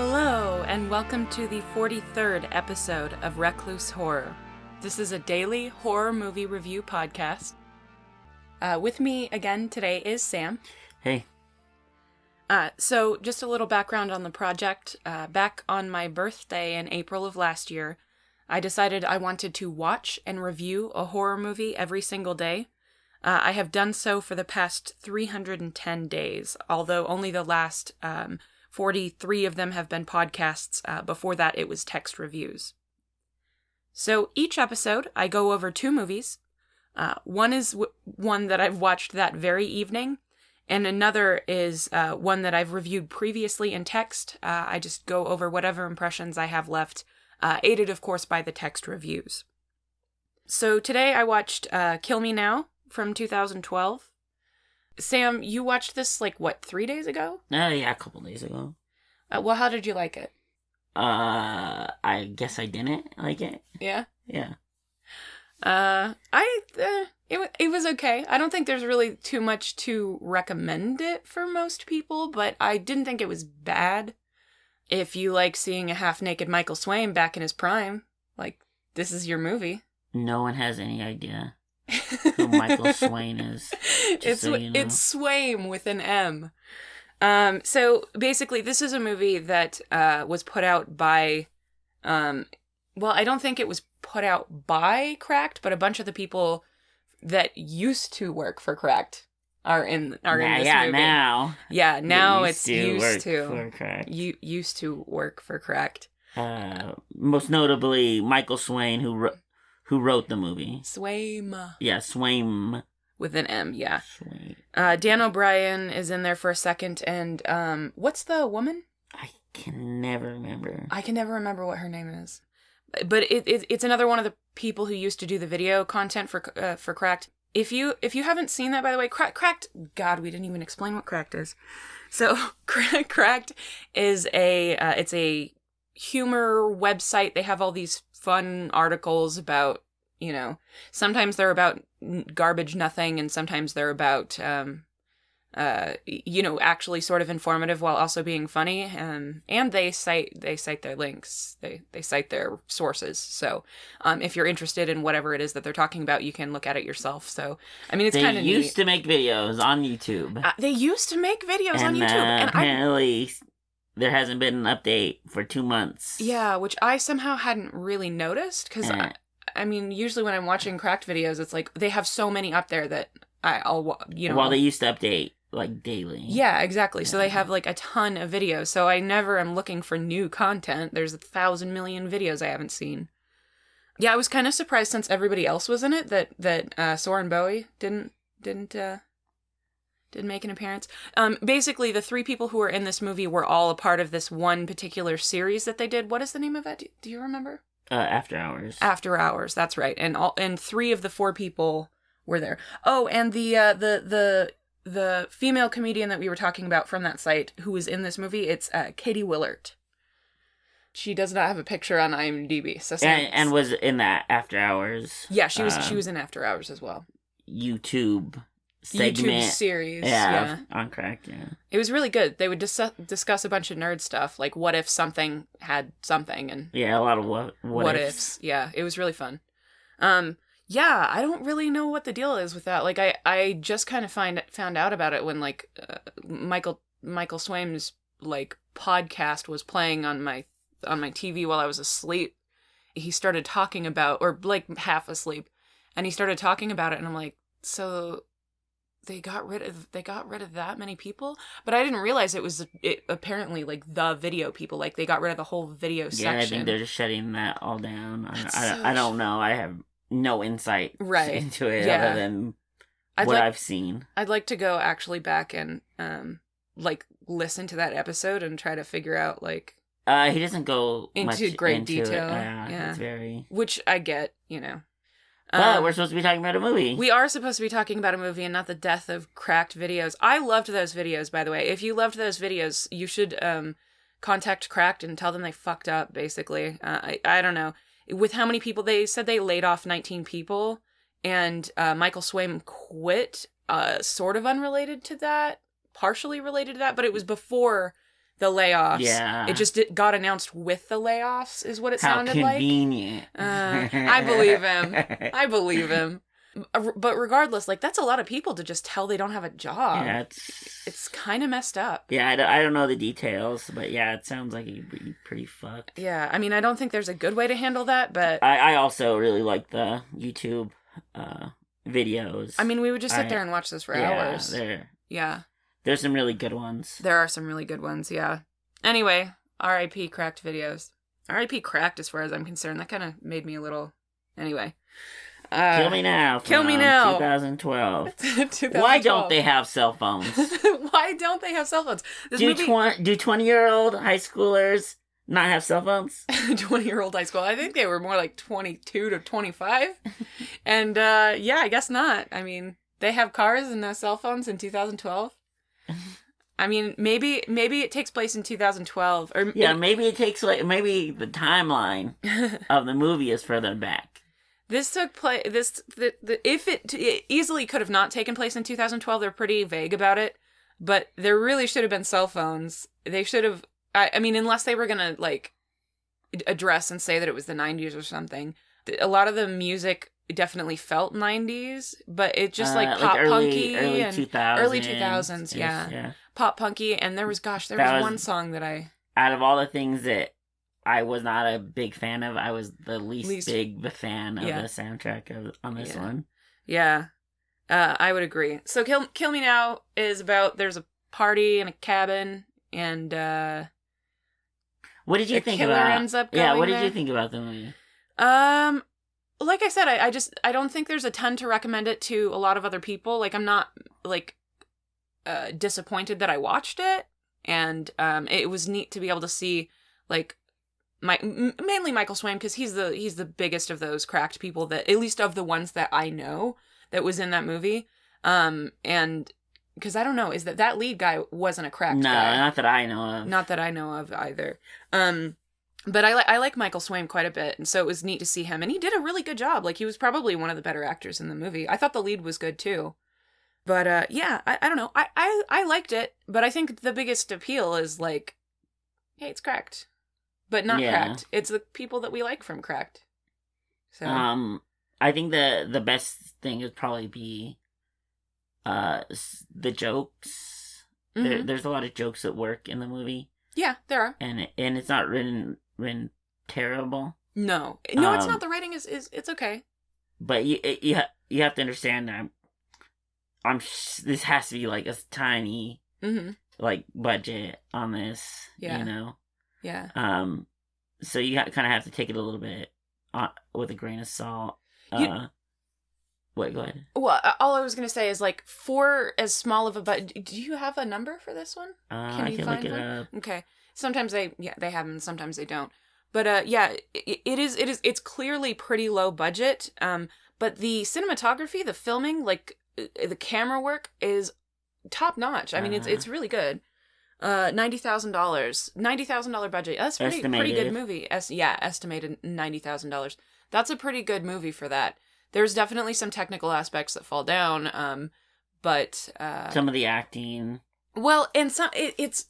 Hello, and welcome to the 43rd episode of Recluse Horror. This is a daily horror movie review podcast. With me again today is Sam. Hey. So just a little background on the project. Back on my birthday in April of last year, I decided I wanted to watch and review a horror movie every single day. I have done so for the past 310 days, although only the last 43 of them have been podcasts. Before that, it was text reviews. So each episode, I go over two movies. One is one that I've watched that very evening, and another is one that I've reviewed previously in text. I just go over whatever impressions I have left, aided, of course, by the text reviews. So today I watched Kill Me Now from 2012. Sam, you watched this, 3 days ago? Yeah, a couple days ago. Well, how did you like it? I guess I didn't like it. Yeah? Yeah. It was okay. I don't think there's really too much to recommend it for most people, but I didn't think it was bad. If you like seeing a half-naked Michael Swaim back in his prime, this is your movie. No one has any idea who Michael Swaim is. It's Swaim with an M. So basically, this is a movie that was put out by, I don't think it was put out by Cracked, but a bunch of the people that used to work for Cracked are in this movie. Now. Yeah, now it's used to work for Cracked. Most notably, Michael Swaim, who wrote the movie. Swaim. Yeah, Swaim. With an M, yeah. Swaim. Dan O'Brien is in there for a second, and what's the woman? I can never remember. I can never remember what her name is. But it's another one of the people who used to do the video content for Cracked. If you haven't seen that, by the way, Cracked. God, we didn't even explain what Cracked is. So Cracked is it's a humor website. They have all these fun articles about, sometimes they're about garbage nothing, and sometimes they're about actually sort of informative while also being funny, and they cite their links, they cite their sources. So if you're interested in whatever it is that they're talking about, you can look at it yourself. So it's kind of neat. They used to make videos on YouTube. And apparently there hasn't been an update for 2 months. Yeah, which I somehow hadn't really noticed, because usually when I'm watching Cracked videos, it's they have so many up there that I'll. Well, they used to update daily. Yeah, exactly. Yeah. So they have a ton of videos. So I never am looking for new content. There's 1,000 million videos I haven't seen. Yeah, I was kind of surprised, since everybody else was in it, that Soren Bowie didn't make an appearance. Basically, the three people who were in this movie were all a part of this one particular series that they did. What is the name of it? Do you remember? After Hours. After Hours, that's right. And 3 of the 4 people were there. Oh, and the female comedian that we were talking about from that site who was in this movie, it's Katie Willert. She does not have a picture on IMDb. So and was in that After Hours. Yeah, she was in After Hours as well. YouTube segment. YouTube series. Yeah. On Cracked, yeah. It was really good. They would discuss a bunch of nerd stuff, like what if something had something, and yeah, a lot of what ifs. Yeah, it was really fun. Yeah, I don't really know what the deal is with that. I just kind of found out about it when Michael Swaim's podcast was playing on my TV while I was asleep. He started talking about, or half asleep, and he started talking about it, and I'm like, so they got rid of that many people? But I didn't realize it was apparently the video people. They got rid of the whole video section. Yeah, I think they're just shutting that all down. I don't know. I have no insight into it other than I've seen. I'd like to go actually back and listen to that episode and try to figure out he doesn't go into great detail. It's very, which I get, But we're supposed to be talking about a movie. We are supposed to be talking about a movie and not the death of Cracked videos. I loved those videos, by the way. If you loved those videos, you should contact Cracked and tell them they fucked up, basically. I don't know. With how many people, they said they laid off 19 people, and Michael Swaim quit, sort of unrelated to that, partially related to that, but it was before the layoffs. Yeah. It just got announced with the layoffs, is what it sounded like. How convenient. I believe him. I believe him. But regardless, like, that's a lot of people to just tell they don't have a job. Yeah, it's kind of messed up. Yeah, I don't know the details, but yeah, it sounds like it'd be pretty fucked. Yeah, I mean, I don't think there's a good way to handle that, but... I also really like the YouTube videos. I mean, we would just sit there and watch this for hours. Yeah. There's some really good ones. There are some really good ones, yeah. Anyway, R.I.P. Cracked videos. R.I.P. Cracked, as far as I'm concerned. That kind of made me a little... Anyway. Kill Me Now. Kill Me Now. 2012. Why don't they have cell phones? Why don't they have cell phones? Do 20-year-old high schoolers not have cell phones? 20-year-old high school. I think they were more like 22 to 25. And yeah, I guess not. I mean, they have cars and no cell phones in 2012. I mean, maybe it takes place in 2012, or maybe it takes maybe the timeline of the movie is further back. This took place. It easily could have not taken place in 2012. They're pretty vague about it, but there really should have been cell phones. They should have. I mean, unless they were gonna like address and say that it was the 90s or something. A lot of the music definitely felt 90s, but it just like pop punky early and 2000s. Early 2000s, yeah. Pop punky, and there was one song that I... Out of all the things that I was not a big fan of, I was the least big fan of the soundtrack on this one. Yeah, I would agree. So Kill Me Now is about, there's a party in a cabin, and what did you think about? Ends up going what did you think about the movie? Like I said, I don't think there's a ton to recommend it to a lot of other people. Like, I'm not like disappointed that I watched it, and it was neat to be able to see like mainly Michael Swaim, because he's the biggest of those cracked people, that at least of the ones that I know that was in that movie. And because I don't know, is that lead guy wasn't a cracked guy. No, not that I know of. Not that I know of either. But I like Michael Swaim quite a bit, and so it was neat to see him, and he did a really good job. Like, he was probably one of the better actors in the movie. I thought the lead was good too. But yeah, I don't know. I liked it, but I think the biggest appeal is like, hey, it's cracked. But not cracked. It's the people that we like from Cracked. So I think the best thing would probably be the jokes. Mm-hmm. There's a lot of jokes that work in the movie. Yeah, there are. And it's not written terrible. No, it's not. The writing is it's okay. But you have to understand, this has to be like a tiny like budget on this. Yeah. You know. Yeah. So you kind of have to take it a little bit with a grain of salt. Wait, go ahead. Well, all I was going to say is, like, for as small of a budget, do you have a number for this one? I can look it up. Okay. Sometimes they have them, sometimes they don't. But, yeah, it's clearly pretty low budget. But the cinematography, the filming, like, the camera work is top notch. I mean, it's really good. $90,000 budget. That's pretty good movie. Estimated $90,000. That's a pretty good movie for that. There's definitely some technical aspects that fall down, but some of the acting. Well, and some it's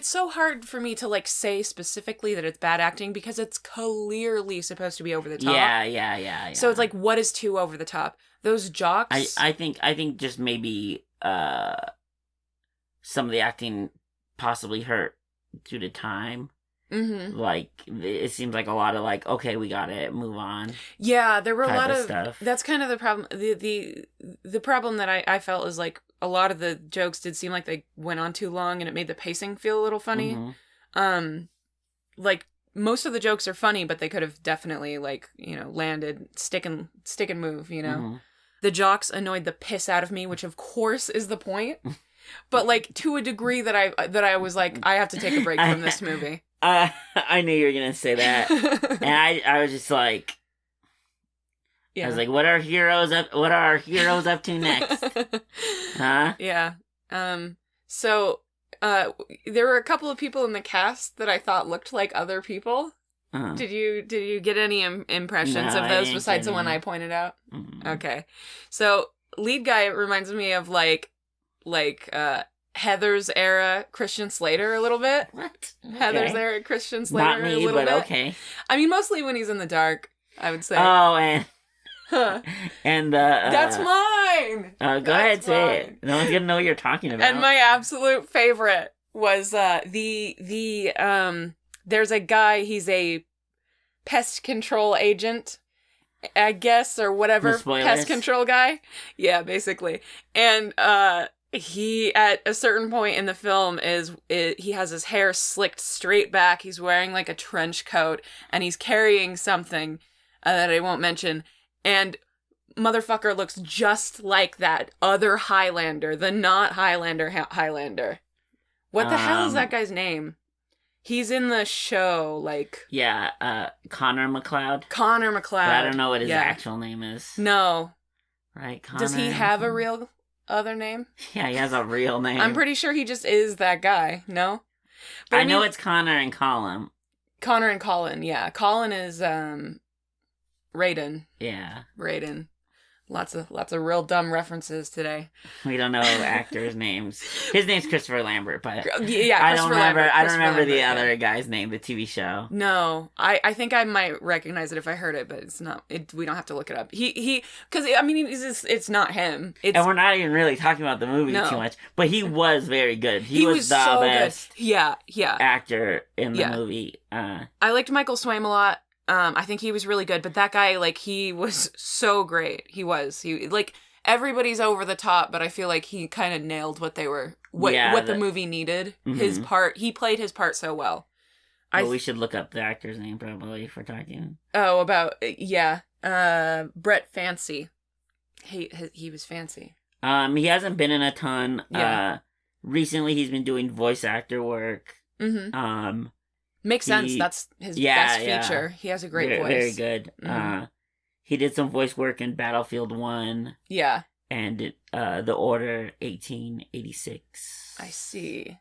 so hard for me to like say specifically that it's bad acting, because it's clearly supposed to be over the top. Yeah. So it's like, what is too over the top? Those jocks. I think just maybe some of the acting possibly hurt due to time. Mm-hmm. Like, it seems like a lot of like, okay, we got it, move on. Yeah, there were a lot of stuff. That's kind of the problem. The problem that I felt is like a lot of the jokes did seem like they went on too long, and it made the pacing feel a little funny. Mm-hmm. Like, most of the jokes are funny, but they could have definitely like, you know, landed stick and move. You know, mm-hmm. The jocks annoyed the piss out of me, which of course is the point. But like, to a degree that I was like, I have to take a break from this movie. I knew you were gonna say that, and I was just like, I was like, what are our heroes up to next? Huh? Yeah. So, there were a couple of people in the cast that I thought looked like other people. Uh-huh. Did you get any impressions of those besides the one I pointed out? Mm-hmm. Okay. So, lead guy reminds me of like Heather's era Christian Slater a little bit. What? Okay. Heather's era Christian Slater Not me, a little but bit. okay. I mean, mostly when he's in the dark, I would say. Oh, and... Huh. And That's mine! Go ahead, say it. No one's gonna know what you're talking about. And my absolute favorite was there's a guy, he's a pest control agent, I guess, or whatever. Pest control guy. Yeah, basically. And he, at a certain point in the film, he has his hair slicked straight back. He's wearing like a trench coat, and he's carrying something that I won't mention. And motherfucker looks just like that other Highlander, the not Highlander Highlander. What the hell is that guy's name? He's in the show, like... Yeah, Connor McLeod. Connor McLeod. But I don't know what his actual name is. No. Right, Connor. Does he have a real other name? Yeah, he has a real name. I'm pretty sure he just is that guy, no? But I know it's Connor and Colin. Connor and Colin, yeah. Colin is, Raiden. Yeah. Raiden. Lots of real dumb references today. We don't know actors' names. His name's Christopher Lambert, but yeah, I don't remember the other guy's name, the TV show. No, I think I might recognize it if I heard it, but it's not. We don't have to look it up. Because I mean, it's not him. And we're not even really talking about the movie too much. But he was very good. He was the so best. Good. Yeah. Actor in the movie. I liked Michael Swaim a lot. I think he was really good, but that guy, like, he was so great. He like, everybody's over the top, but I feel like he kind of nailed what the movie needed. Mm-hmm. He played his part so well. We should look up the actor's name, probably, if we're talking. Oh, Brett Fancy. He was fancy. He hasn't been in a ton. Yeah. Recently he's been doing voice actor work. Mm-hmm. Makes sense. That's his best feature. He has a great voice. Very good. Mm-hmm. He did some voice work in Battlefield 1. Yeah. And The Order 1886. I see.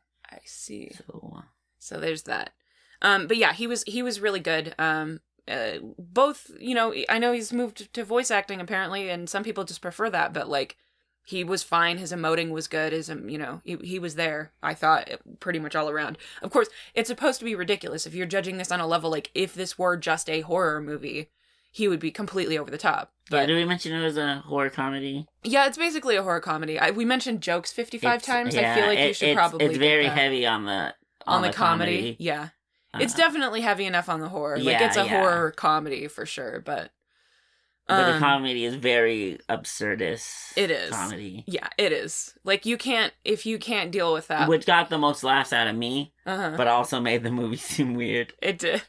So there's that. But yeah, he was really good. Both, I know he's moved to voice acting apparently, and some people just prefer that, but like, he was fine. His emoting was good. He was there, I thought, pretty much all around. Of course, it's supposed to be ridiculous. If you're judging this on a level, like, if this were just a horror movie, he would be completely over the top. But did we mention it was a horror comedy? Yeah, it's basically a horror comedy. We mentioned jokes 55 times. Yeah, I feel like you should probably... It's very heavy on the comedy. Yeah. It's definitely heavy enough on the horror. Like, it's a horror comedy for sure, but... But the comedy is very absurdist. It is. Comedy. Yeah, it is. Like, if you can't deal with that. Which got the most laughs out of me, but also made the movie seem weird. It did.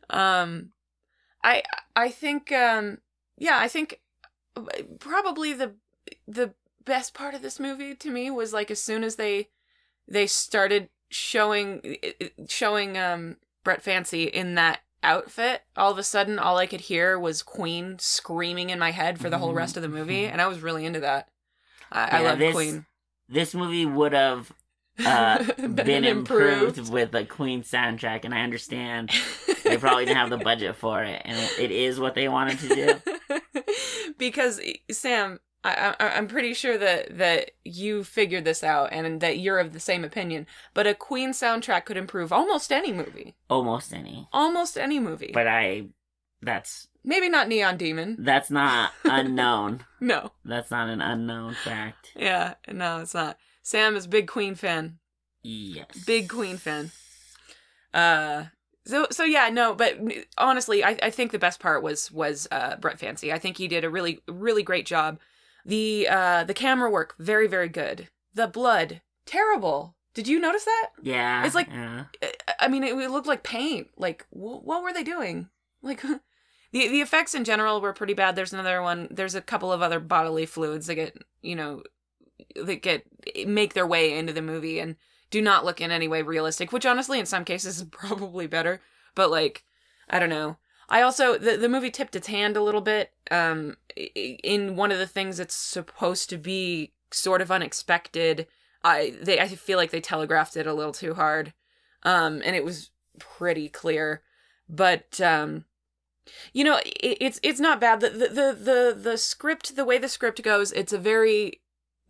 I think probably the best part of this movie to me was, like, as soon as they started showing Brett Fancy in that outfit, all of a sudden all I could hear was Queen screaming in my head for the whole rest of the movie, and I was really into that. I love Queen. This movie would have been improved with a Queen soundtrack, and I understand they probably didn't have the budget for it, and it is what they wanted to do. Because, Sam, I'm pretty sure that you figured this out and that you're of the same opinion, but a Queen soundtrack could improve almost any movie. Almost any movie. But that's... Maybe not Neon Demon. That's not unknown. No. That's not an unknown fact. Yeah, no, it's not. Sam is a big Queen fan. Yes. Big Queen fan. So yeah, no, but honestly, I think the best part was Brett Fancy. I think he did a really, really great job. The camera work, very, very good. The blood, terrible. Did you notice that? Yeah. It's like, I mean, it looked like paint. Like, what were they doing? Like, the effects in general were pretty bad. There's another one. There's a couple of other bodily fluids that make their way into the movie and do not look in any way realistic, which honestly in some cases is probably better. But, like, I don't know. I also, the movie tipped its hand a little bit in one of the things that's supposed to be sort of unexpected. I feel like they telegraphed it a little too hard, and it was pretty clear. But it's not bad. The script, the way the script goes, it's a very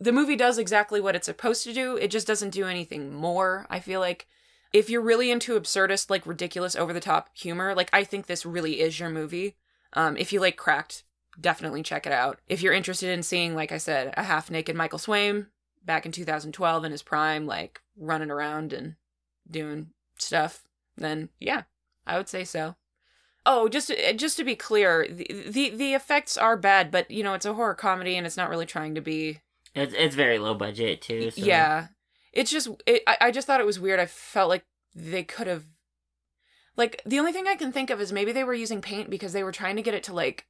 the movie does exactly what it's supposed to do. It just doesn't do anything more. I feel like if you're really into absurdist, like ridiculous, over the top humor, like I think this really is your movie. If you like Cracked, definitely check it out. If you're interested in seeing, like I said, a half naked Michael Swaim back in 2012 in his prime, like running around and doing stuff, then yeah, I would say so. Oh, just to be clear, the effects are bad, but you know, it's a horror comedy and it's not really trying to be. It's very low budget too. So. Yeah, it's just I just thought it was weird. I felt like they could have, like, the only thing I can think of is maybe they were using paint because they were trying to get it to like,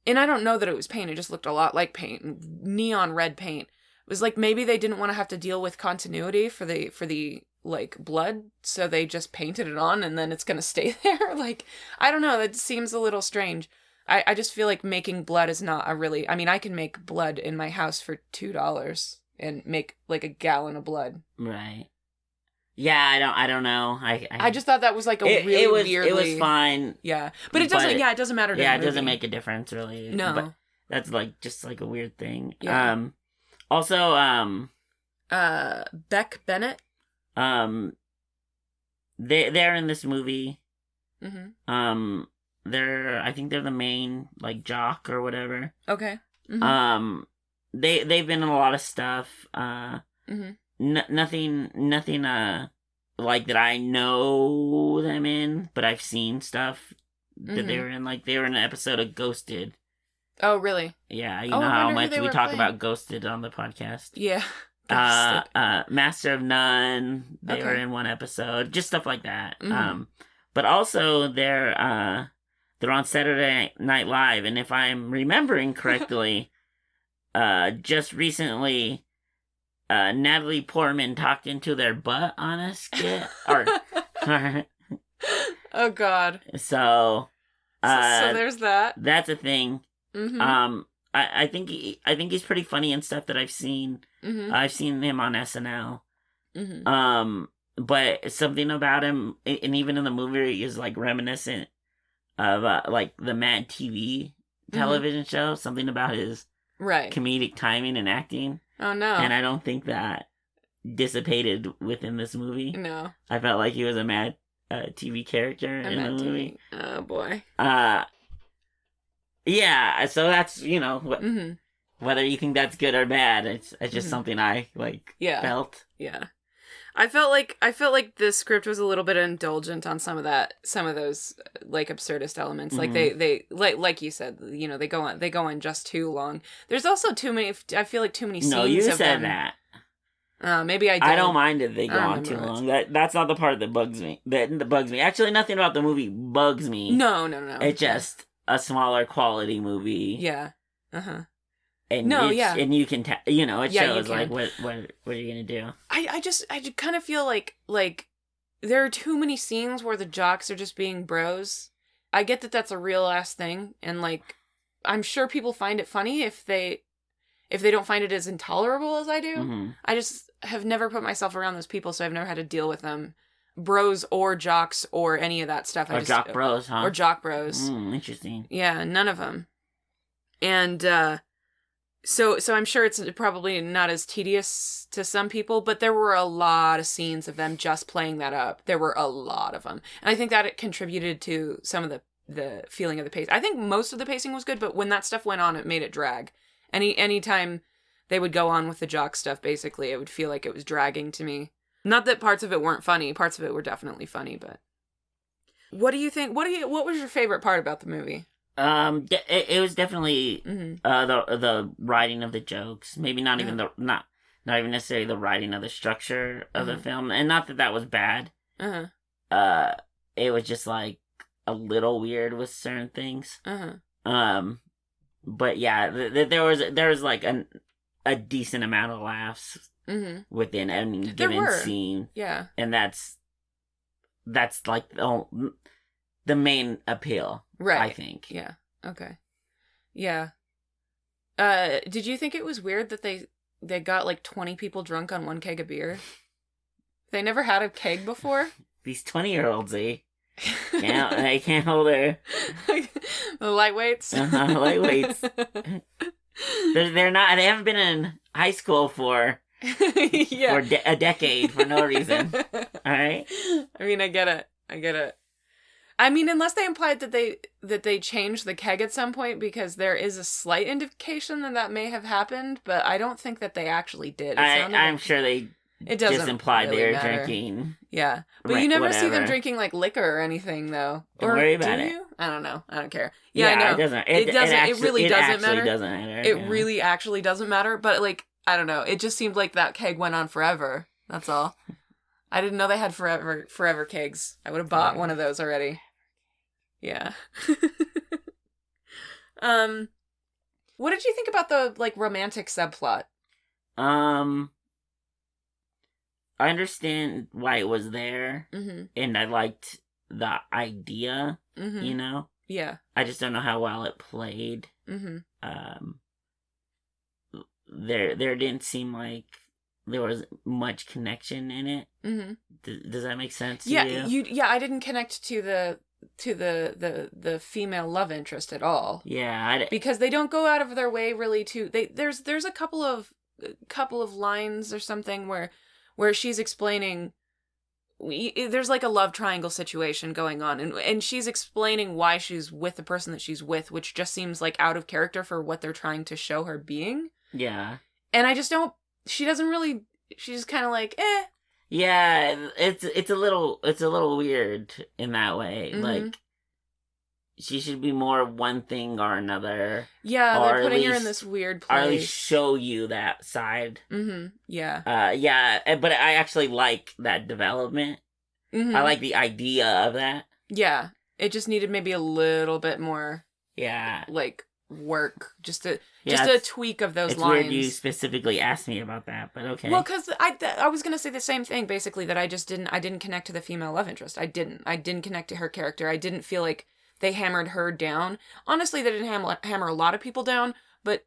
and I don't know that it was paint. It just looked a lot like paint, neon red paint. It was like maybe they didn't want to have to deal with continuity for the like blood, so they just painted it on and then it's gonna stay there. Like, I don't know, that seems a little strange. I just feel like making blood is not a really, I mean, I can make blood in my house for $2 and make like a gallon of blood. Right. Yeah, I don't know. I just thought that was like a really weirdly... It was fine. Yeah. But it doesn't, it doesn't matter to Yeah, the it doesn't movie. make a difference really. No. But that's like, just like a weird thing. Yeah. Also, Beck Bennett? They're in this movie. Mm-hmm. I think they're the main, like, jock or whatever. Okay. Mm-hmm. They've been in a lot of stuff. Mm-hmm. Nothing, like, that I know them in, but I've seen stuff that they were in. Like, they were in an episode of Ghosted. Oh, really? Yeah, you know how much we talk about Ghosted on the podcast. Yeah. Master of None. They were in one episode. Just stuff like that. Mm-hmm. But also they're on Saturday Night Live, and if I'm remembering correctly, just recently, Natalie Portman talked into their butt on a skit. Oh God. So there's that. That's a thing. Mm-hmm. I think he's pretty funny and stuff that I've seen. Mm-hmm. I've seen him on SNL. Mm-hmm. But something about him, and even in the movie, is like reminiscent of like the Mad TV television show. Something about his comedic timing and acting. Oh no! And I don't think that dissipated within this movie. No, I felt like he was a Mad TV character in the movie. Oh boy. Yeah. So that's, you know, whether you think that's good or bad, it's just something I felt. Yeah. I felt like the script was a little bit indulgent on some of those like absurdist elements. Like they like you said, you know, they go on just too long. There's also too many. I feel like too many scenes. No, you said that. Maybe I did. I don't mind if they go on too long. That's not the part that bugs me. That bugs me. Actually, nothing about the movie bugs me. No. It's just a smaller quality movie. Yeah. Uh-huh. And and you can you know, it shows like what are you gonna do? I kind of feel like there are too many scenes where the jocks are just being bros. I get that that's a real ass thing, and like I'm sure people find it funny if they don't find it as intolerable as I do. Mm-hmm. I just have never put myself around those people, so I've never had to deal with them, bros or jocks or any of that stuff. Or jock bros, huh? Or jock bros. Interesting. Yeah, none of them. And So I'm sure it's probably not as tedious to some people, but there were a lot of scenes of them just playing that up. There were a lot of them. And I think that it contributed to some of the feeling of the pace. I think most of the pacing was good, but when that stuff went on, it made it drag. Anytime they would go on with the jock stuff, basically, it would feel like it was dragging to me. Not that parts of it weren't funny. Parts of it were definitely funny, but... What do you think? What was your favorite part about the movie? It was definitely the writing of the jokes. Maybe not even not even necessarily the writing of the structure of the film, and not that was bad. It was just like a little weird with certain things. But yeah, there was like a decent amount of laughs within any given scene. Yeah, and that's like the main appeal, right? I think. Yeah. Okay. Yeah. Did you think it was weird that they got like 20 people drunk on one keg of beer? They never had a keg before. These 20-year-olds, they can't hold their the lightweights. Lightweights. They're not. They haven't been in high school for a decade for no reason. All right. I mean, I get it. I mean, unless they implied that they changed the keg at some point, because there is a slight indication that may have happened, but I don't think that they actually did. I'm sure they just implied really they were matter. Drinking. Yeah, but you never see them drinking like liquor or anything, though. Don't worry about it. I don't know. I don't care. Yeah, I know. It doesn't. It really doesn't matter. It really actually doesn't matter. But like, I don't know. It just seemed like that keg went on forever. That's all. I didn't know they had forever kegs. I would have bought one of those already. Yeah. What did you think about the like romantic subplot? I understand why it was there, and I liked the idea, you know? Yeah. I just don't know how well it played. There didn't seem like there was much connection in it. Does that make sense to you? I didn't connect to the female love interest at all. Yeah. Because they don't go out of their way really to... There's a couple of lines or something where she's explaining, there's like a love triangle situation going on, and she's explaining why she's with the person that she's with, which just seems like out of character for what they're trying to show her being. Yeah. And I just don't, she's just kind of like, eh. Yeah, it's a little weird in that way. Like, she should be more one thing or another. Yeah, they're putting her in this weird place. Or at least show you that side. Yeah. Yeah, but I actually like that development. I like the idea of that. Yeah, it just needed maybe a little bit more. Yeah. Like, work. Just a tweak of those lines. It's weird you specifically asked me about that, but okay. Well, because I was going to say the same thing, basically, that I didn't connect to the female love interest. I didn't connect to her character. I didn't feel like they hammered her down. Honestly, they didn't hammer a lot of people down, but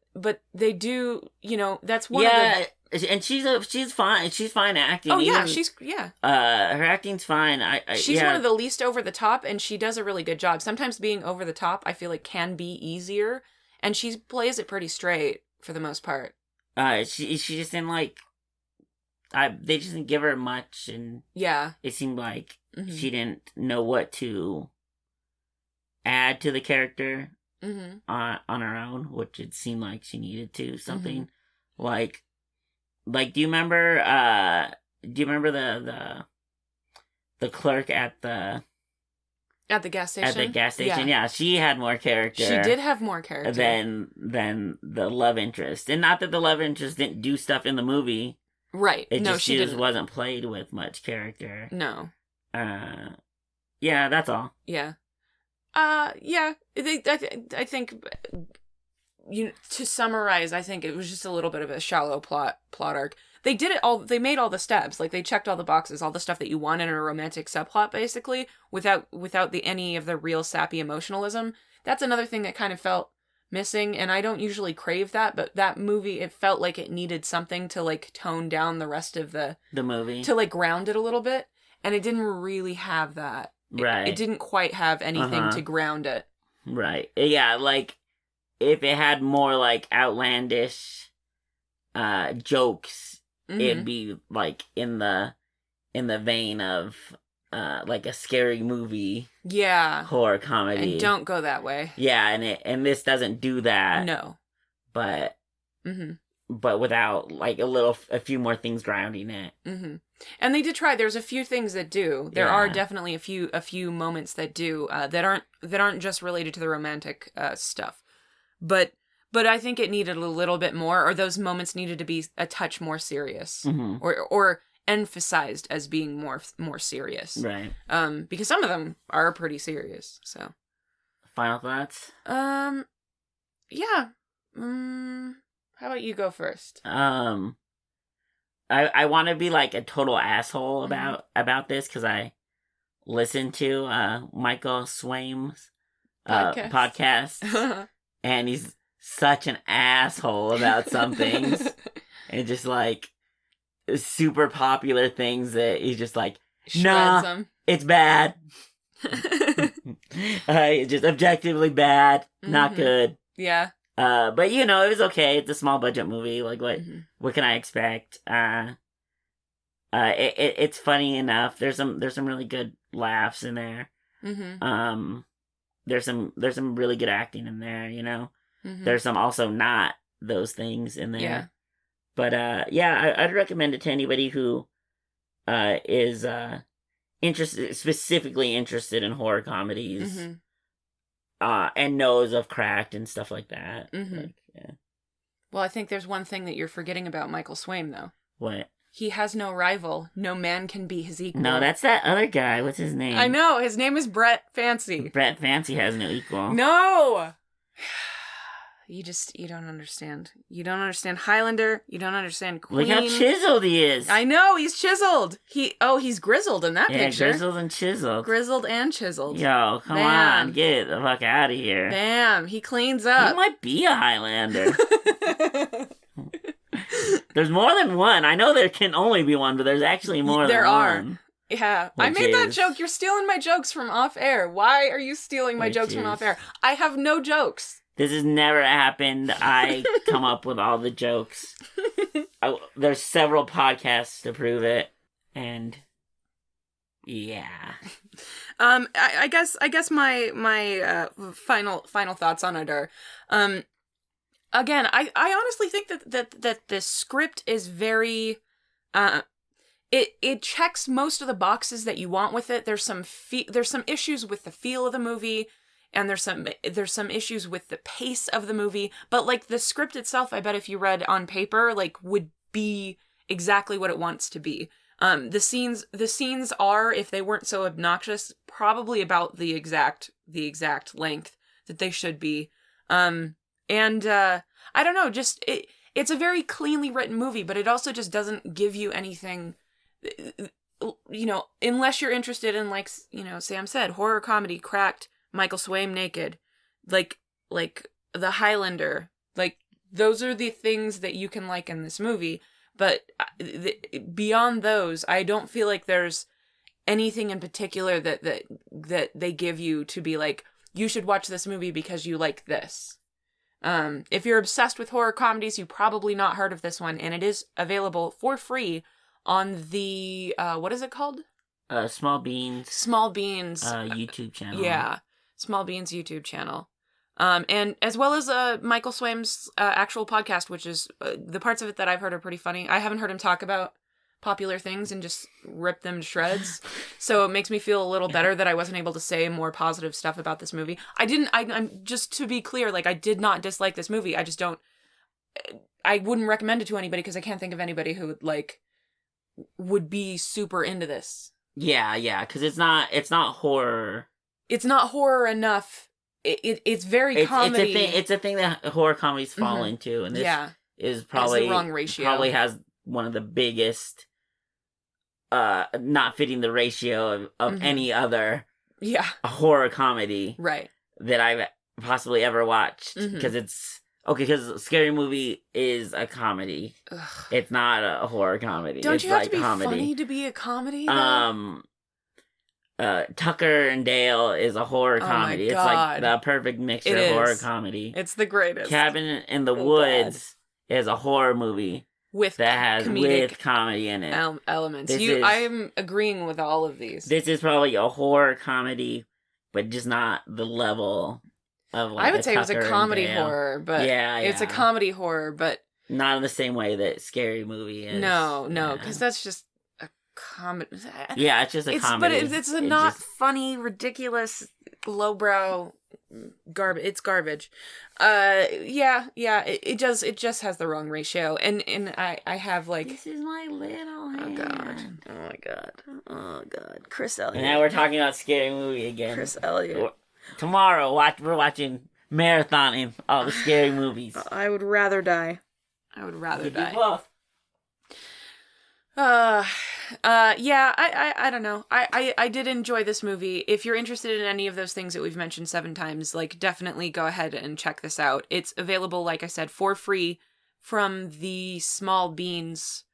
they do, you know, that's one of the... And she's fine. She's fine acting. Oh, yeah, her acting's fine. She's one of the least over the top, and she does a really good job. Sometimes being over the top, I feel like, can be easier, and she plays it pretty straight for the most part. She just didn't like... they just didn't give her much, and... Yeah. It seemed like she didn't know what to add to the character on her own, which it seemed like she needed to. Something like do you remember the clerk at the gas station? At the gas station, yeah, she had more character. She did have more character than the love interest, and not that the love interest didn't do stuff in the movie. Right? She just wasn't played with much character. No. Yeah, that's all. Yeah. Yeah. I think to summarize, I think it was just a little bit of a shallow plot arc. They did it all. They made all the steps. Like, they checked all the boxes, all the stuff that you want in a romantic subplot, basically, without any of the real sappy emotionalism. That's another thing that kind of felt missing, and I don't usually crave that, but that movie, it felt like it needed something to, like, tone down the rest of the movie, to, like, ground it a little bit, and it didn't really have that. Right. It didn't quite have anything to ground it. Right. Yeah, like, if it had more, like, outlandish jokes, it'd be, like, in the vein of, like, a scary movie. Yeah. Horror comedy. And don't go that way. Yeah, and this doesn't do that. No. But... But without, like, a few more things grounding it. And they did try. There's a few things that do. There are definitely a few moments that do, that aren't just related to the romantic stuff. But I think it needed a little bit more, or those moments needed to be a touch more serious, or emphasized as being more serious. Right. Because some of them are pretty serious. So. Final thoughts? Yeah. How about you go first? I want to be like a total asshole about this, because I listened to Michael Swaim's podcast, and he's such an asshole about some things, and just like super popular things that he's just like, nah, it's bad. Just objectively bad, not good. Yeah. But it was okay. It's a small budget movie. Like, what can I expect? It's funny enough. There's some really good laughs in there. Mm-hmm. There's some really good acting in there. Mm-hmm. There's some also not those things in there. Yeah. But I'd recommend it to anybody who is specifically interested in horror comedies. Mm-hmm. And knows of Cracked and stuff like that. Mm-hmm. Yeah. Well, I think there's one thing that you're forgetting about Michael Swaim, though. What? He has no rival. No man can be his equal. No, that's that other guy. What's his name? I know. His name is Brett Fancy. Brett Fancy has no equal. No! You don't understand. You don't understand Highlander. You don't understand Queen. Look how chiseled he is. I know, he's chiseled. He's grizzled in that picture. Yeah, grizzled and chiseled. Grizzled and chiseled. Yo, come on, get the fuck out of here. Bam, he cleans up. He might be a Highlander. There's more than one. I know there can only be one, but there's actually more than one. There are. Yeah, I made that joke. You're stealing my jokes from off air. Why are you stealing my jokes from off air? I have no jokes. This has never happened. I come up with all the jokes. There's several podcasts to prove it, and yeah. I guess my final thoughts on it are, again, I honestly think that this script is very, it checks most of the boxes that you want with it. There's some issues with the feel of the movie. And there's some issues with the pace of the movie, but like the script itself, I bet if you read on paper, like would be exactly what it wants to be. The scenes are, if they weren't so obnoxious, probably about the exact length that they should be. I don't know, just it's a very cleanly written movie, but it also just doesn't give you anything. Unless you're interested in, like, Sam said, horror comedy, Cracked, Michael Swaim naked, like the Highlander, like those are the things that you can like in this movie. But beyond those, I don't feel like there's anything in particular that they give you to be like, you should watch this movie because you like this. If you're obsessed with horror comedies, you probably not heard of this one, and it is available for free on the what is it called? Small Beans. YouTube channel. Yeah. Small Beans YouTube channel. And as well as Michael Swaim's actual podcast, which is the parts of it that I've heard are pretty funny. I haven't heard him talk about popular things and just rip them to shreds. So it makes me feel a little better that I wasn't able to say more positive stuff about this movie. I'm just to be clear, like, I did not dislike this movie. I just don't, I wouldn't recommend it to anybody because I can't think of anybody who would be super into this. Yeah, because it's not horror. It's not horror enough. It's very comedy. It's a thing that horror comedies fall into, and this is probably the wrong ratio. Probably has one of the biggest, not fitting the ratio of any other horror comedy that I've possibly ever watched. Because because Scary Movie is a comedy. Ugh. It's not a horror comedy. Don't it's you have to be funny to be a comedy, though? Tucker and Dale is a horror comedy. It's like the perfect mixture of horror comedy. It's the greatest. Cabin in the Woods is a horror movie with comedy in it. Elements. I am agreeing with all of these. This is probably a horror comedy, but just not the level of I would say it was a comedy horror, but it's a comedy horror, but not in the same way that Scary Movie is. No, because that's just comedy. Yeah, it's just a comedy. But it's not funny, ridiculous, lowbrow garbage. It's garbage. It just has the wrong ratio. And I have like, this is my little hand. Oh god. Chris Elliott. And now we're talking about Scary Movie again. Chris Elliott. Tomorrow we're watching marathoning all the Scary Movies. I would rather die. Both. I don't know. I did enjoy this movie. If you're interested in any of those things that we've mentioned 7 times, like, definitely go ahead and check this out. It's available, like I said, for free from the Small Beans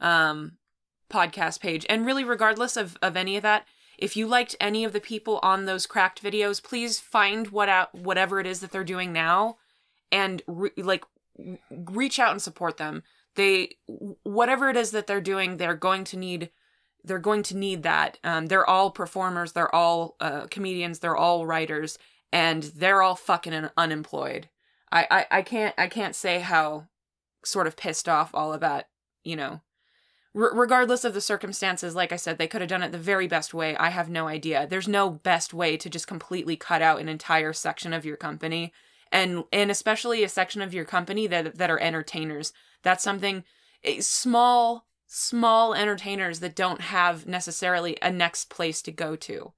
podcast page. And really, regardless of any of that, if you liked any of the people on those Cracked videos, please find whatever it is that they're doing now and reach out and support them. Whatever it is that they're doing, they're going to need that. They're all performers, they're all comedians, they're all writers, and they're all fucking unemployed. I can't say how sort of pissed off all of that, you know. Regardless of the circumstances, like I said, they could have done it the very best way. I have no idea. There's no best way to just completely cut out an entire section of your company, and especially a section of your company that are entertainers. That's something, small entertainers that don't have necessarily a next place to go to.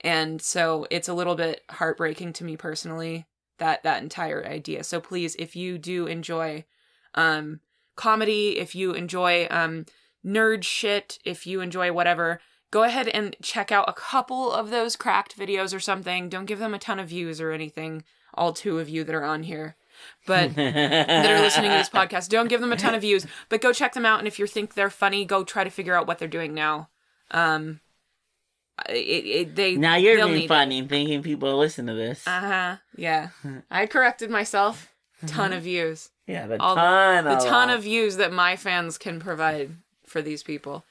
And so it's a little bit heartbreaking to me personally, that entire idea. So please, if you do enjoy comedy, if you enjoy nerd shit, if you enjoy whatever, go ahead and check out a couple of those Cracked videos or something. Don't give them a ton of views or anything, all 2 of you that are on here, but that are listening to this podcast. Don't give them a ton of views, but go check them out, and if you think they're funny, go try to figure out what they're doing now. Now you're being funny thinking people listen to this. Yeah. I corrected myself. Ton of views. Yeah, the ton of views that my fans can provide for these people.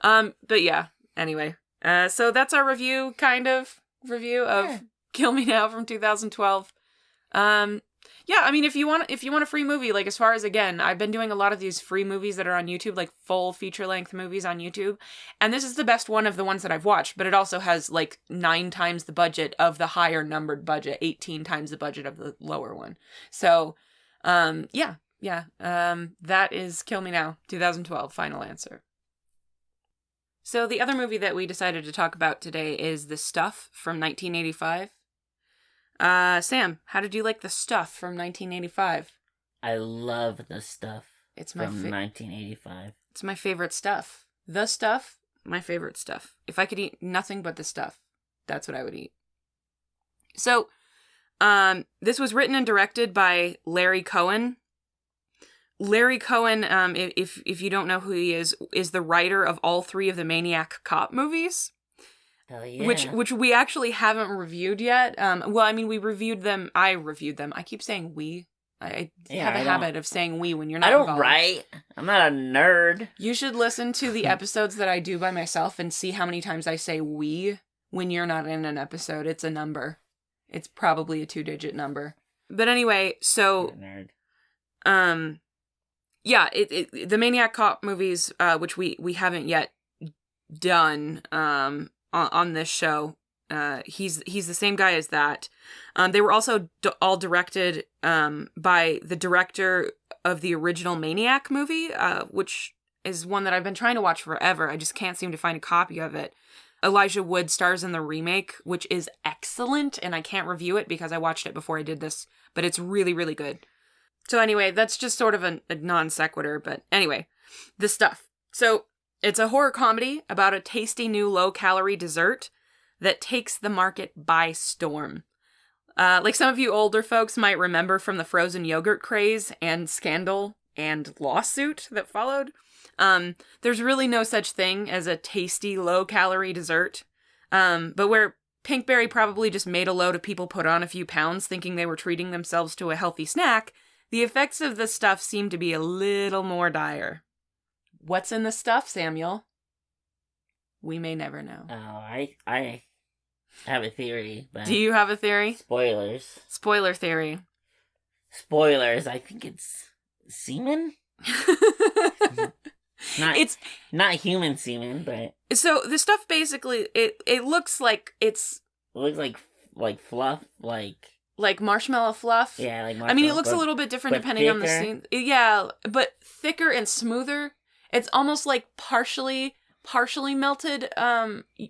But yeah, anyway. So that's our review of Kill Me Now from 2012. Yeah, I mean, if you want a free movie, like, as far as, again, I've been doing a lot of these free movies that are on YouTube, like full feature-length movies on YouTube, and this is the best one of the ones that I've watched, but it also has, like, 9 times the budget of the higher numbered budget, 18 times the budget of the lower one. So, that is Kill Me Now, 2012, final answer. So the other movie that we decided to talk about today is The Stuff from 1985. Sam, how did you like The Stuff from 1985? I love The Stuff. It's my from 1985. It's my favorite stuff. The Stuff, my favorite stuff. If I could eat nothing but the stuff, that's what I would eat. So, this was written and directed by Larry Cohen. Larry Cohen, if you don't know who he is the writer of all 3 of the Maniac Cop movies. Hell yeah. Which we actually haven't reviewed yet. Well, I mean, we reviewed them. I reviewed them. I keep saying we. I have a habit of saying we when you're not involved. Write. I'm not a nerd. You should listen to the episodes that I do by myself and see how many times I say we when you're not in an episode. It's a number. It's probably a 2-digit number. But anyway, so... Nerd. Yeah, the Maniac Cop movies, which we haven't yet done, on this show. He's the same guy as that. They were also all directed by the director of the original Maniac movie, which is one that I've been trying to watch forever. I just can't seem to find a copy of it. Elijah Wood stars in the remake, which is excellent, and I can't review it because I watched it before I did this, but it's really, really good. So anyway, that's just sort of a non sequitur, but anyway, The Stuff. So it's a horror comedy about a tasty new low-calorie dessert that takes the market by storm. Like some of you older folks might remember from the frozen yogurt craze and scandal and lawsuit that followed, there's really no such thing as a tasty low-calorie dessert. But where Pinkberry probably just made a load of people put on a few pounds thinking they were treating themselves to a healthy snack, the effects of the stuff seem to be a little more dire. What's in the stuff, Samuel? We may never know. Oh, I have a theory. But do you have a theory? Spoilers. Spoiler theory. Spoilers. I think it's semen? Not human semen, but... So, the stuff basically, it looks like it's... It looks like fluff, like marshmallow fluff? Yeah, like marshmallow. I mean, it looks a little bit different depending on the scene. Yeah, but thicker and smoother. It's almost like partially melted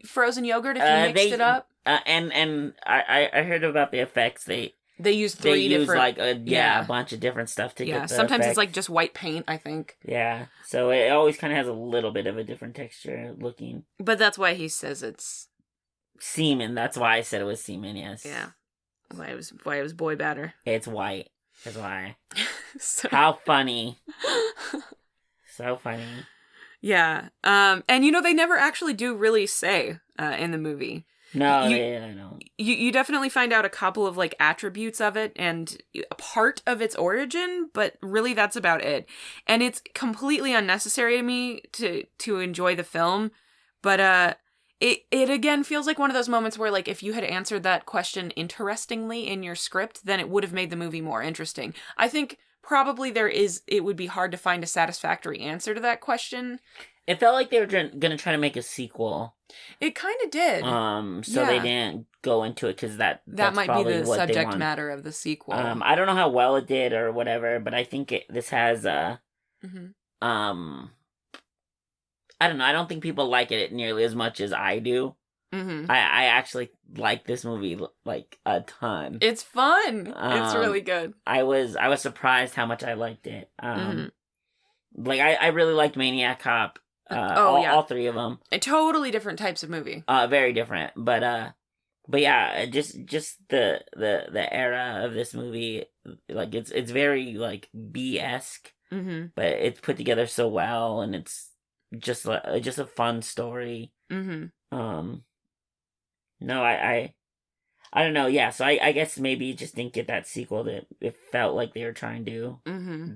frozen yogurt if you mixed it up. And I heard about the effects. They use different... a bunch of different stuff to get the sometimes effects. It's like just white paint, I think. Yeah, so it always kind of has a little bit of a different texture looking. But that's why he says it's... semen. That's why I said it was semen, yes. Yeah. Why it was boy batter. It's white. That's why. How funny. So funny. Yeah. And they never actually do really say in the movie. No, I know. You definitely find out a couple of, like, attributes of it and a part of its origin, but really that's about it. And it's completely unnecessary to me to enjoy the film, but it again feels like one of those moments where, like, if you had answered that question interestingly in your script, then it would have made the movie more interesting. I think probably it would be hard to find a satisfactory answer to that question. It felt like they were going to try to make a sequel. It kind of did. So they didn't go into it because that might be the subject matter of the sequel. I don't know how well it did or whatever, but I think this has I don't know. I don't think people like it nearly as much as I do. Mm-hmm. I actually like this movie like a ton. It's fun. It's really good. I was surprised how much I liked it. Like I really liked Maniac Cop. All three of them. Totally different types of movie. Very different, but yeah, just the era of this movie, like it's very like B-esque, but it's put together so well, and it's just a fun story. No, I don't know. Yeah, so I guess maybe it just didn't get that sequel that it felt like they were trying to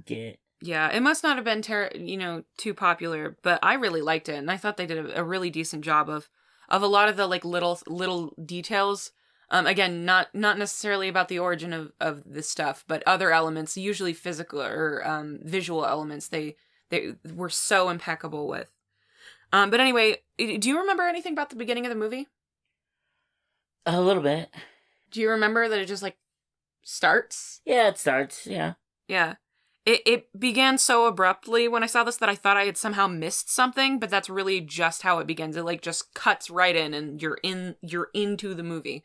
get. Yeah, it must not have been too popular, but I really liked it, and I thought they did a really decent job of a lot of the, like, little details. Again, not necessarily about the origin of this stuff, but other elements, usually physical or visual elements, they were so impeccable with. But anyway, do you remember anything about the beginning of the movie? A little bit. Do you remember that it just, like, starts? Yeah, it starts, yeah. Yeah. It began so abruptly when I saw this that I thought I had somehow missed something, but that's really just how it begins. It, like, just cuts right in, and you're into the movie.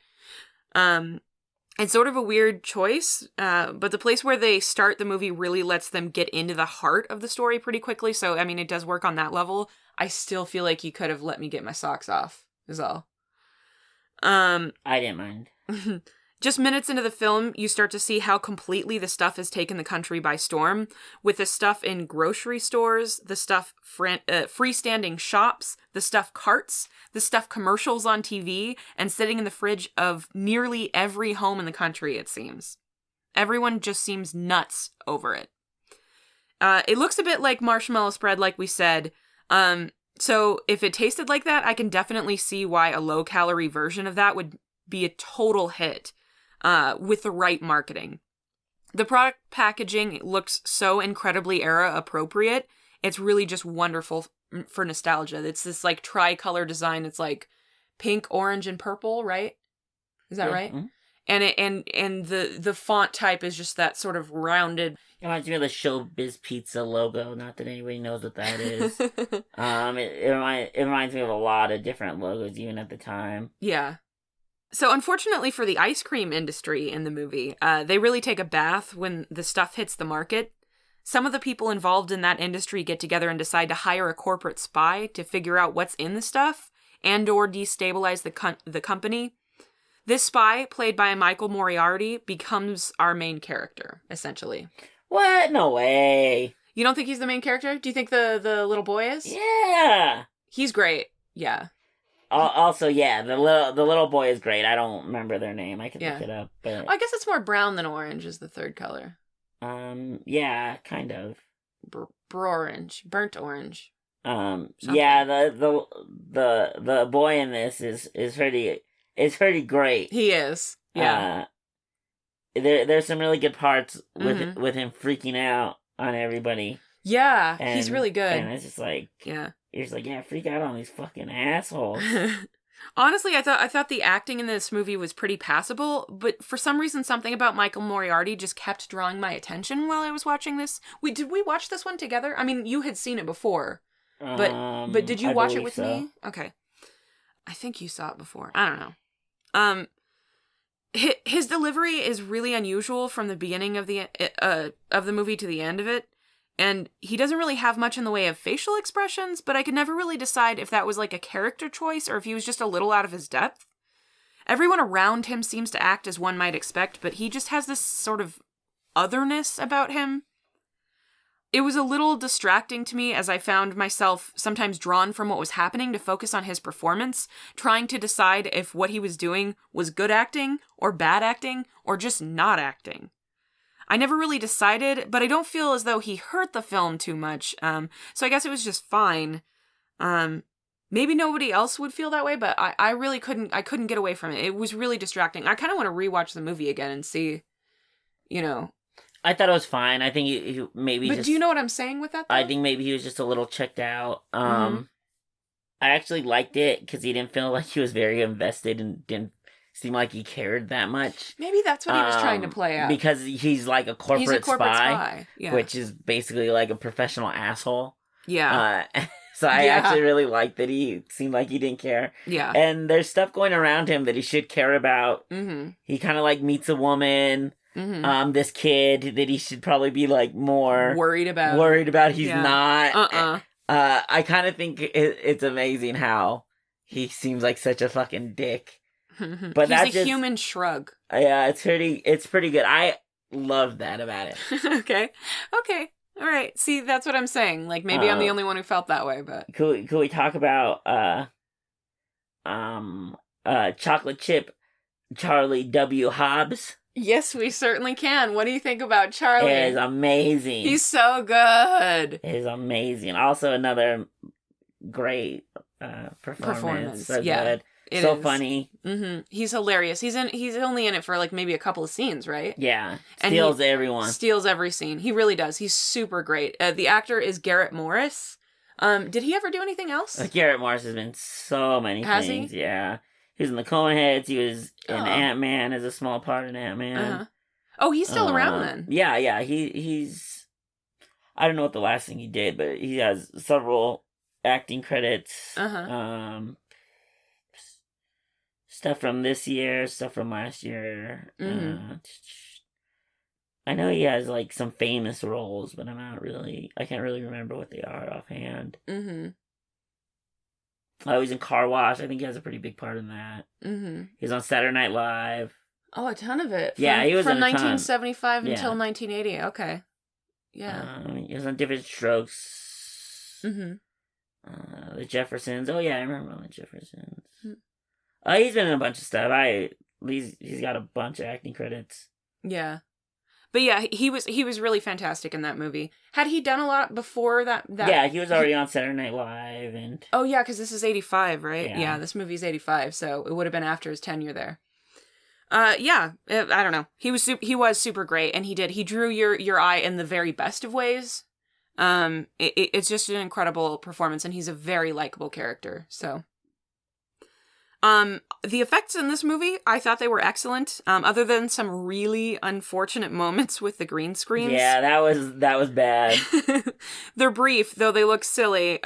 It's sort of a weird choice, but the place where they start the movie really lets them get into the heart of the story pretty quickly, so, I mean, it does work on that level. I still feel like you could have let me get my socks off, is all. I didn't mind. Just minutes into the film, you start to see how completely the stuff has taken the country by storm, with the stuff in grocery stores, the stuff freestanding shops, the stuff carts, the stuff commercials on TV, and sitting in the fridge of nearly every home in the country, it seems. Everyone just seems nuts over it. It looks a bit like marshmallow spread, like we said. So if it tasted like that, I can definitely see why a low-calorie version of that would be a total hit. With the right marketing. The product packaging looks so incredibly era appropriate. It's really just wonderful for nostalgia. It's this, like, tricolor design. It's like pink, orange, and purple, right? Is that right? Mm-hmm. And the font type is just that sort of rounded. It reminds me of the Showbiz Pizza logo. Not that anybody knows what that is. It reminds me of a lot of different logos, even at the time. Yeah. So unfortunately for the ice cream industry in the movie, they really take a bath when the stuff hits the market. Some of the people involved in that industry get together and decide to hire a corporate spy to figure out what's in the stuff and or destabilize the company. This spy, played by Michael Moriarty, becomes our main character, essentially. What? No way. You don't think he's the main character? Do you think the little boy is? Yeah. He's great. Yeah. Also, yeah, the little boy is great. I don't remember their name. I can look it up. But I guess it's more brown than orange is the third color. Yeah, kind of. Orange, burnt orange. Yeah, the boy in this is pretty great. He is. Yeah. There's some really good parts with him freaking out on everybody. Yeah, he's really good. And it's just like, yeah. You're just like, yeah, freak out on these fucking assholes. Honestly, I thought the acting in this movie was pretty passable, but for some reason, something about Michael Moriarty just kept drawing my attention while I was watching this. Did we watch this one together? I mean, you had seen it before, but did you watch it with me? Okay, I think you saw it before. I don't know. His delivery is really unusual from the beginning of the movie to the end of it. And he doesn't really have much in the way of facial expressions, but I could never really decide if that was like a character choice or if he was just a little out of his depth. Everyone around him seems to act as one might expect, but he just has this sort of otherness about him. it was a little distracting to me as I found myself sometimes drawn from what was happening to focus on his performance, trying to decide if what he was doing was good acting or bad acting or just not acting. I never really decided, but I don't feel as though he hurt the film too much, so I guess it was just fine. Maybe nobody else would feel that way, but I really couldn't get away from it. It was really distracting. I kind of want to rewatch the movie again and see, you know. I thought it was fine. I think he maybe But do you know what I'm saying with that, though? I think maybe he was just a little checked out. I actually liked it because he didn't feel like he was very invested and didn't seem like he cared that much. Maybe that's what he was trying to play out. Because he's like a corporate spy. Yeah. Which is basically like a professional asshole. Yeah. So I actually really liked that he seemed like he didn't care. Yeah. And there's stuff going around him that he should care about. Mm-hmm. He kind of like meets a woman. Mm-hmm. This kid that he should probably be like more worried about. He's not. I kind of think it's amazing how he seems like such a fucking dick. But he's a human shrug. Yeah, it's pretty good. I love that about it. Okay. All right. See, that's what I'm saying. Like, maybe I'm the only one who felt that way, but... Could we talk about, chocolate chip Charlie W. Hobbs? Yes, we certainly can. What do you think about Charlie? It is amazing. He's so good. It is amazing. Also, another great performance. So good. So funny. Mm-hmm. He's hilarious. He's only in it for like maybe a couple of scenes, right? Yeah. Steals everyone. Steals every scene. He really does. He's super great. The actor is Garrett Morris. Did he ever do anything else? Garrett Morris has been so many things. Has he? Yeah. He was in the Coneheads. He was in Ant-Man as a small part in Ant-Man. Uh-huh. Oh, he's still around then. Yeah. He's... I don't know what the last thing he did, but he has several acting credits. Uh-huh. Stuff from this year, stuff from last year. Mm-hmm. I know he has like some famous roles, but I can't really remember what they are offhand. Mm-hmm. Oh, he's in Car Wash. I think he has a pretty big part in that. Mm-hmm. He's on Saturday Night Live. Oh, a ton of it. He was from in a 1975 until 1980. Okay. Yeah. He was on Different Strokes. Mm-hmm. The Jeffersons. Oh yeah, I remember the Jeffersons. Mm-hmm. He's been in a bunch of stuff. He's got a bunch of acting credits. Yeah. But yeah, he was really fantastic in that movie. Had he done a lot before that? Yeah, he was already on Saturday Night Live and... Oh yeah, because this is 85, right? Yeah, this movie's 85, so it would have been after his tenure there. I don't know. He was super great, and he drew your eye in the very best of ways. It's just an incredible performance, and he's a very likable character, so... The effects in this movie, I thought they were excellent, other than some really unfortunate moments with the green screens. Yeah, that was bad. They're brief, though they look silly.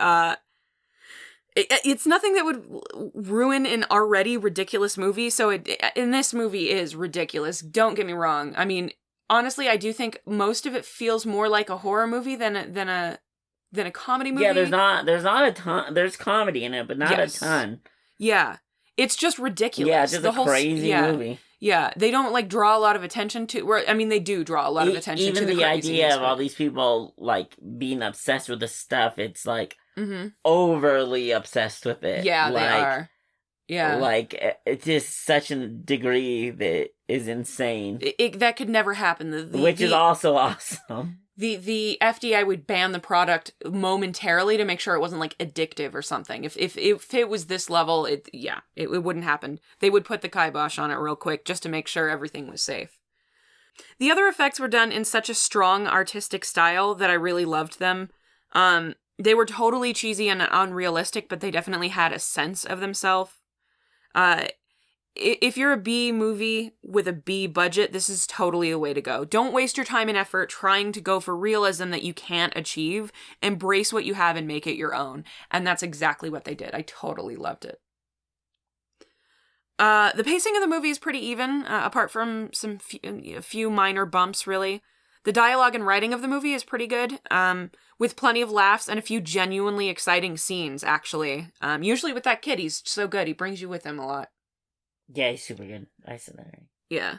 It's nothing that would ruin an already ridiculous movie, so in this movie is ridiculous. Don't get me wrong. I mean, honestly, I do think most of it feels more like a horror movie than a comedy movie. Yeah, there's not a ton. There's comedy in it, but not a ton. Yeah. It's just ridiculous. Yeah, it's just a crazy movie. Yeah, they don't, like, draw a lot of attention to... I mean, they do draw a lot of attention to the craziness. Even the idea of all these people, like, being obsessed with the stuff, it's, like, overly obsessed with it. Yeah, they are. Yeah. Like, it's just such a degree that is insane. That could never happen. Which is also awesome. The FDA would ban the product momentarily to make sure it wasn't like addictive or something. If it was this level, it wouldn't happen. They would put the kibosh on it real quick just to make sure everything was safe. The other effects were done in such a strong artistic style that I really loved them. They were totally cheesy and unrealistic, but they definitely had a sense of themselves. If you're a B movie with a B budget, this is totally the way to go. Don't waste your time and effort trying to go for realism that you can't achieve. Embrace what you have and make it your own. And that's exactly what they did. I totally loved it. The pacing of the movie is pretty even, apart from a few minor bumps, really. The dialogue and writing of the movie is pretty good, with plenty of laughs and a few genuinely exciting scenes, actually. Usually with that kid, he's so good. He brings you with him a lot. Yeah, he's super good. I said that right. Yeah.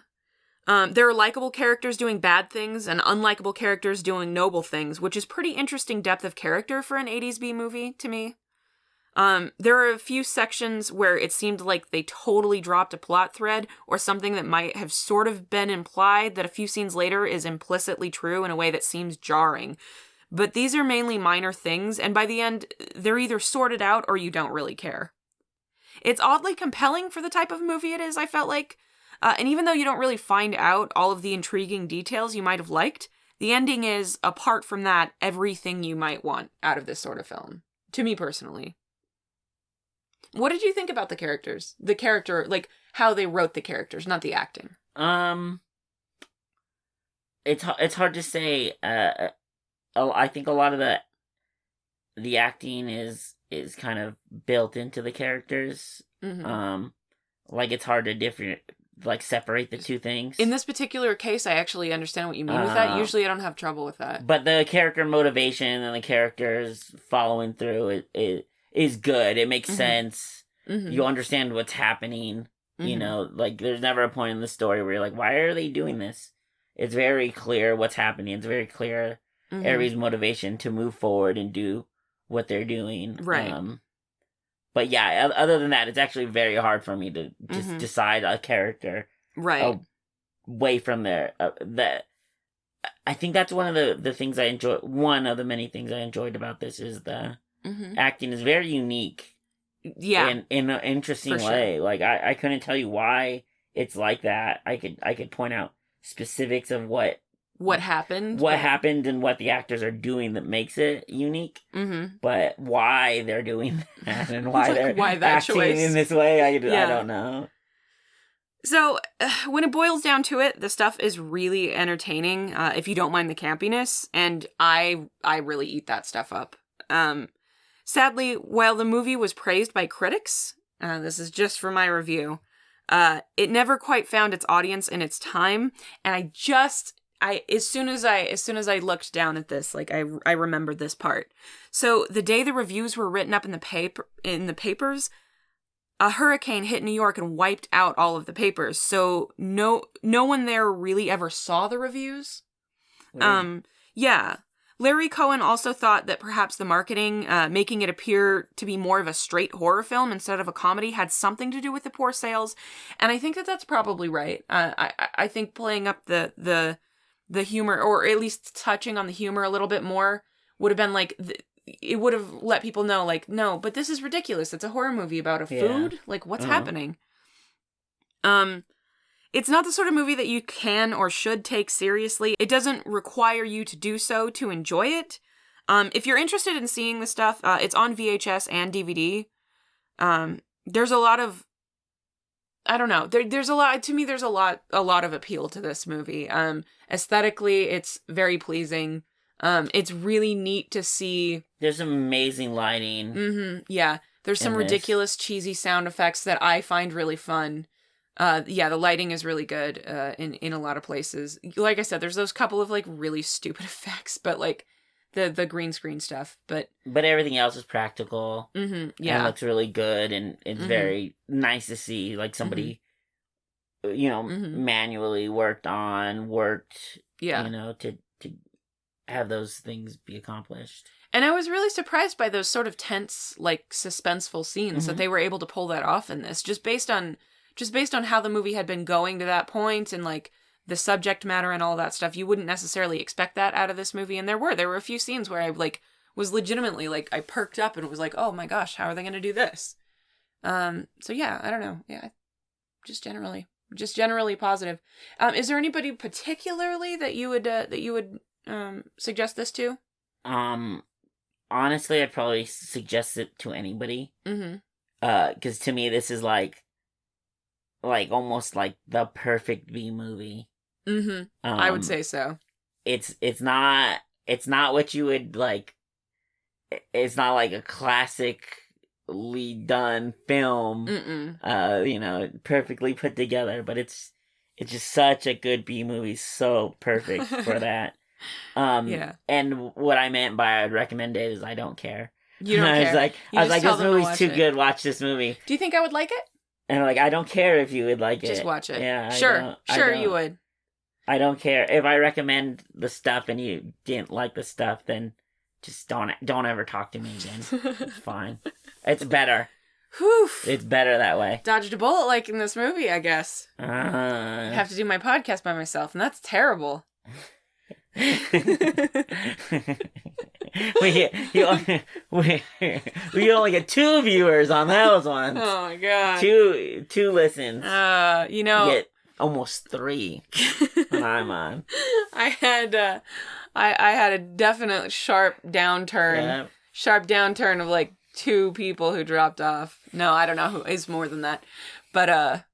There are likable characters doing bad things and unlikable characters doing noble things, which is pretty interesting depth of character for an 80s B movie to me. There are a few sections where it seemed like they totally dropped a plot thread or something that might have sort of been implied that a few scenes later is implicitly true in a way that seems jarring. But these are mainly minor things, and by the end, they're either sorted out or you don't really care. It's oddly compelling for the type of movie it is, I felt like. And even though you don't really find out all of the intriguing details you might have liked, the ending is, apart from that, everything you might want out of this sort of film. To me personally. What did you think about the characters? The character, like, how they wrote the characters, not the acting. It's hard to say. I think a lot of the acting is kind of built into the characters. Mm-hmm. Like, it's hard to separate the two things. In this particular case, I actually understand what you mean with that. Usually I don't have trouble with that. But the character motivation and the characters following through is good. It makes sense. Mm-hmm. You understand what's happening. Mm-hmm. You know, like, there's never a point in the story where you're like, why are they doing this? It's very clear what's happening. It's very clear everybody's motivation to move forward and do what they're doing. Right. But yeah, other than that, it's actually very hard for me to just decide a character. Right. Away from there. I think that's one of the things I enjoy. One of the many things I enjoyed about this is the acting is very unique. Yeah. In an interesting way. Sure. Like, I couldn't tell you why it's like that. I could point out specifics of what happened. What happened and what the actors are doing that makes it unique. Mm-hmm. But why they're doing that and why they're acting choice in this way, I don't know. So, when it boils down to it, the stuff is really entertaining, if you don't mind the campiness, and I really eat that stuff up. Sadly, while the movie was praised by critics, this is just for my review, it never quite found its audience in its time, and as soon as I looked down at this, like, I remembered this part. So the day the reviews were written up in the papers, a hurricane hit New York and wiped out all of the papers. So no one there really ever saw the reviews. Yeah. Larry Cohen also thought that perhaps the marketing, making it appear to be more of a straight horror film instead of a comedy, had something to do with the poor sales. And I think that that's probably right. I think playing up the humor, or at least touching on the humor a little bit more, would have been like, it would have let people know, like, no, but this is ridiculous. It's a horror movie about a food. Yeah. Like, what's happening? It's not the sort of movie that you can or should take seriously. It doesn't require you to do so to enjoy it. If you're interested in seeing the stuff, it's on VHS and DVD. There's a lot of, I don't know. There's a lot, to me, there's a lot of appeal to this movie. Aesthetically, it's very pleasing. It's really neat to see. There's some amazing lighting. Mm-hmm. Yeah. There's some ridiculous, cheesy sound effects that I find really fun. Yeah, the lighting is really good, in a lot of places. Like I said, there's those couple of, like, really stupid effects, but, like, the green screen stuff, but everything else is practical. Mm-hmm. Yeah. And it looks really good, and it's very nice to see, like, somebody, manually worked, to have those things be accomplished. And I was really surprised by those sort of tense, like, suspenseful scenes that they were able to pull that off in this, just based on how the movie had been going to that point, and, like, the subject matter and all that stuff. You wouldn't necessarily expect that out of this movie, and there were a few scenes where I, like, was legitimately, like, I perked up and was like, oh my gosh, how are they going to do this? So yeah, I don't know. Yeah, just generally positive. Is there anybody particularly that you would suggest this to? Honestly, I'd probably suggest it to anybody. Mm-hmm. 'Cause to me, this is like almost like the perfect B movie. Mm-hmm. I would say so. It's not what you would like. It's not like a classically done film. Perfectly put together, but it's just such a good B movie. So perfect for that. Yeah. And what I meant by I'd recommend it is I don't care. You don't care. I was like, this movie's too good. Watch this movie. Do you think I would like it? And I don't care if you would like it. Just watch it. Yeah. Sure, you would. I don't care. If I recommend the stuff and you didn't like the stuff, then just don't ever talk to me again. It's fine. It's better. Whew. It's better that way. Dodged a bullet like in this movie, I guess. I have to do my podcast by myself, and that's terrible. we only get 2 viewers on those ones. Oh my god. 2 listens. You know, you get almost 3 when I'm on. I had a definite sharp downturn. Yeah. Sharp downturn of like 2 people who dropped off. No, I don't know who is more than that. But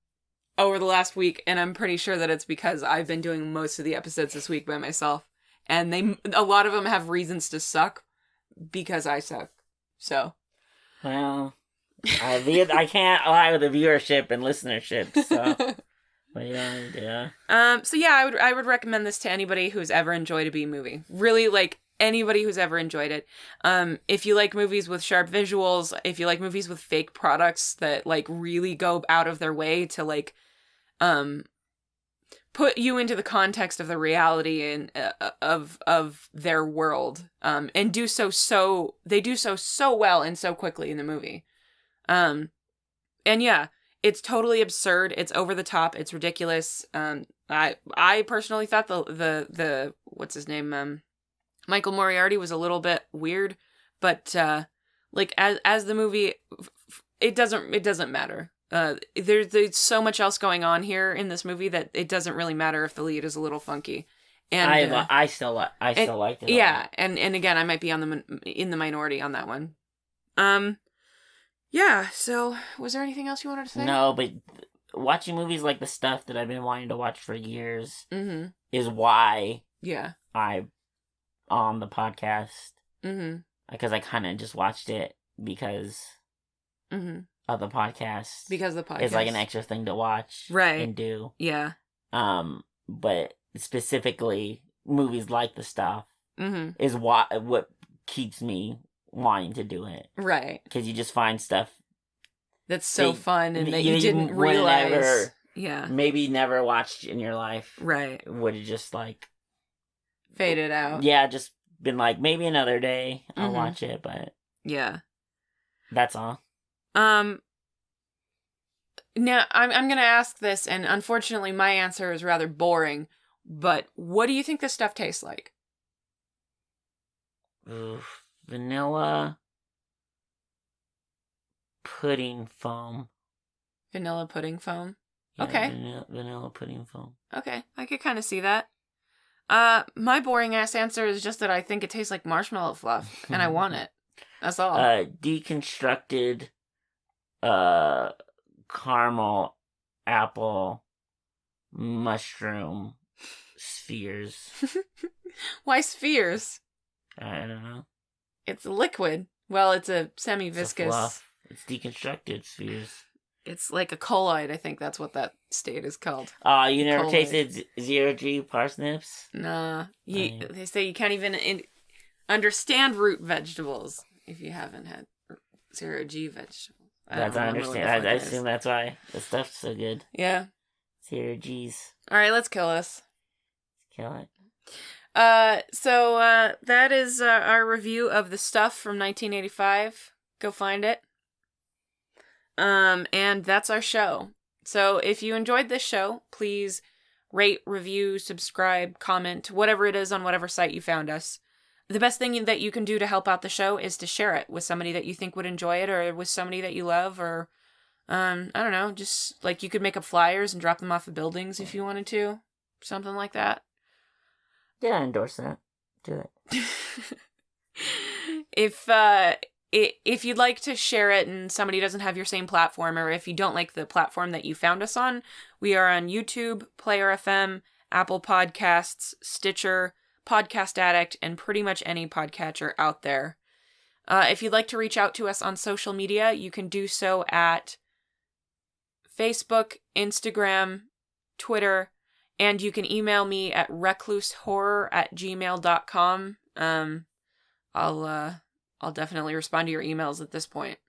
over the last week, and I'm pretty sure that it's because I've been doing most of the episodes this week by myself. And a lot of them have reasons to suck because I suck. So. Well, I can't lie with the viewership and listenership, so. But yeah. So yeah, I would recommend this to anybody who's ever enjoyed a B movie. Really, like, anybody who's ever enjoyed it. If you like movies with sharp visuals, if you like movies with fake products that, like, really go out of their way to, like, put you into the context of the reality and of their world, and they do so well and so quickly in the movie. And yeah, it's totally absurd. It's over the top. It's ridiculous. I personally thought the what's his name, Michael Moriarty was a little bit weird, but like as the movie, it doesn't matter. There's so much else going on here in this movie that it doesn't really matter if the lead is a little funky. And I still liked it. Yeah, and again, I might be in the minority on that one. Yeah. So, was there anything else you wanted to say? No, but watching movies like the stuff that I've been wanting to watch for years is why I'm on the podcast. Because I kind of just watched it because. Of the podcast. Because the podcast. It's like an extra thing to watch. Right. And do. Yeah. But specifically, movies like the stuff is what keeps me wanting to do it. Right. Because you just find stuff that's so fun and that you didn't realize. Yeah. Maybe never watched in your life. Right. Would have just like. Faded out. Yeah, just been like, maybe another day I'll watch it, but. Yeah. That's all. Now, I'm going to ask this, and unfortunately my answer is rather boring, but what do you think this stuff tastes like? Vanilla pudding foam. Vanilla pudding foam? Yeah, okay. Vanilla pudding foam. Okay, I could kind of see that. My boring-ass answer is just that I think it tastes like marshmallow fluff, and I want it. That's all. Deconstructed caramel apple mushroom spheres. Why spheres? I don't know. It's a liquid. Well, it's a semi-viscous. It's a fluff. It's deconstructed spheres. It's like a colloid. I think that's what that state is called. Oh, you never tasted 0G parsnips? Nah. They say you can't even understand root vegetables if you haven't had 0G vegetables. I understand. I assume that's why the stuff's so good. Yeah. 0Gs. Alright, let's kill this. Kill it. So that is our review of The Stuff from 1985. Go find it. And that's our show. So if you enjoyed this show, please rate, review, subscribe, comment, whatever it is on whatever site you found us. The best thing that you can do to help out the show is to share it with somebody that you think would enjoy it, or with somebody that you love, or, I don't know, just, like, you could make up flyers and drop them off of buildings if you wanted to. Something like that. Yeah, I endorse that. Do it. If you'd like to share it and somebody doesn't have your same platform, or if you don't like the platform that you found us on, we are on YouTube, Player FM, Apple Podcasts, Stitcher, Podcast Addict, and pretty much any podcatcher out there. If you'd like to reach out to us on social media, you can do so at Facebook, Instagram, Twitter, and you can email me at reclusehorror@gmail.com. I'll definitely respond to your emails at this point.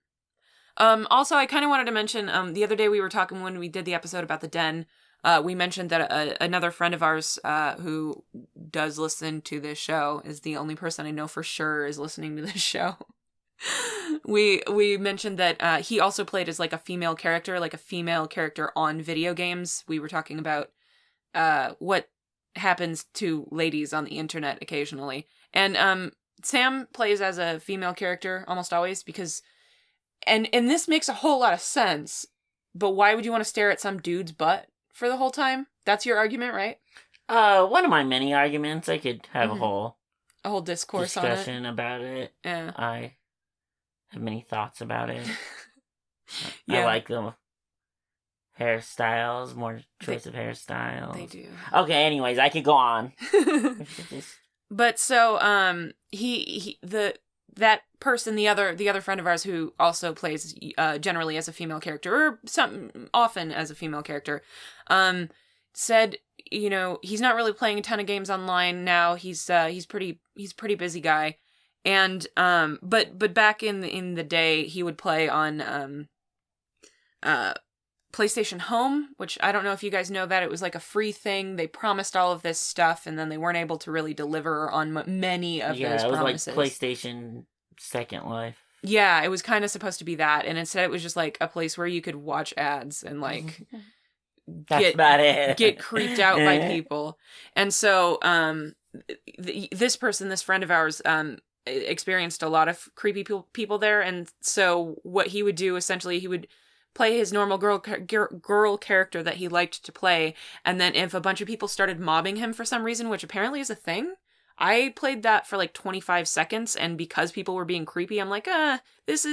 Also, I kind of wanted to mention, the other day we were talking when we did the episode about the Den, We mentioned that another friend of ours who does listen to this show is the only person I know for sure is listening to this show. We mentioned that he also played as like a female character on video games. We were talking about what happens to ladies on the internet occasionally. And Sam plays as a female character almost always because and this makes a whole lot of sense, but why would you want to stare at some dude's butt for the whole time? That's your argument, right? One of my many arguments. I could have a whole discourse discussion about it. Yeah. I have many thoughts about it. Yeah. I like the hairstyles, more choice of hairstyles. They do. Okay, anyways, I could go on. But so, that person, the other friend of ours who also plays generally as a female character or often as a female character, said, you know, he's not really playing a ton of games online now. He's pretty busy guy, and but back in the day he would play on PlayStation Home, which I don't know if you guys know that. It was like a free thing. They promised all of this stuff, and then they weren't able to really deliver on many of those promises. Yeah, it was like PlayStation Second Life. Yeah, it was kind of supposed to be that, and instead it was just like a place where you could watch ads and like That's about it. Get creeped out by people. And so this friend of ours, experienced a lot of creepy people there, and so what he would do essentially, he would play his normal girl character that he liked to play, and then if a bunch of people started mobbing him for some reason, which apparently is a thing, I played that for like 25 seconds, and because people were being creepy, I'm like, this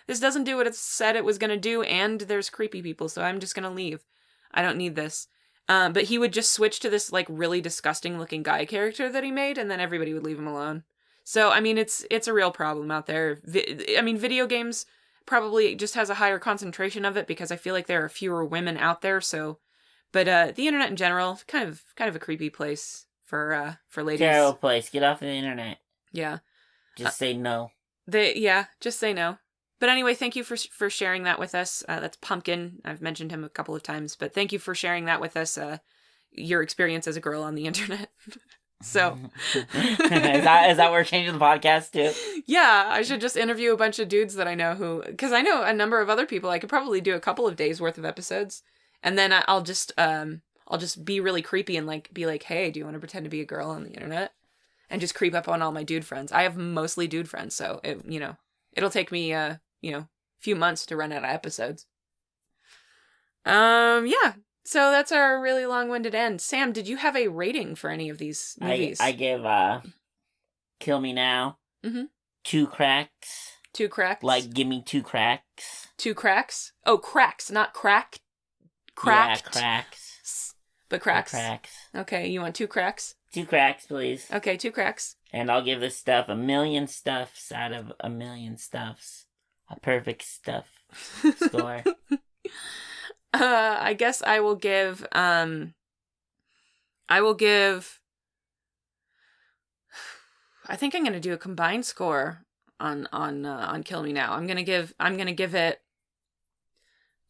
doesn't do what it said it was gonna do, and there's creepy people, so I'm just gonna leave. I don't need this. But he would just switch to this like really disgusting looking guy character that he made, and then everybody would leave him alone. So I mean, it's a real problem out there. Video games probably just has a higher concentration of it because I feel like there are fewer women out there. So, but the internet in general, kind of a creepy place for ladies. Terrible place. Get off the internet. Yeah. Just say no. Just say no. But anyway, thank you for sharing that with us. That's Pumpkin. I've mentioned him a couple of times, but thank you for sharing that with us. Your experience as a girl on the internet. So is that where we're changing the podcast to? Yeah, I should just interview a bunch of dudes that I know because I know a number of other people. I could probably do a couple of days worth of episodes, and then I'll just be really creepy and like be like, hey, do you want to pretend to be a girl on the internet? And just creep up on all my dude friends. I have mostly dude friends, so it'll take me a few months to run out of episodes. Yeah. So that's our really long-winded end. Sam, did you have a rating for any of these movies? I give Kill Me Now 2 cracks. 2 cracks? Like, give me 2 cracks. 2 cracks? Oh, cracks, not crack. Cracked. Yeah, cracks. But cracks. 2 cracks. Okay, you want 2 cracks? 2 cracks, please. Okay, 2 cracks. And I'll give this stuff 1,000,000 stuffs out of 1,000,000 stuffs. A perfect stuff score. I guess I will give I think I'm gonna do a combined score on Kill Me Now. I'm gonna give it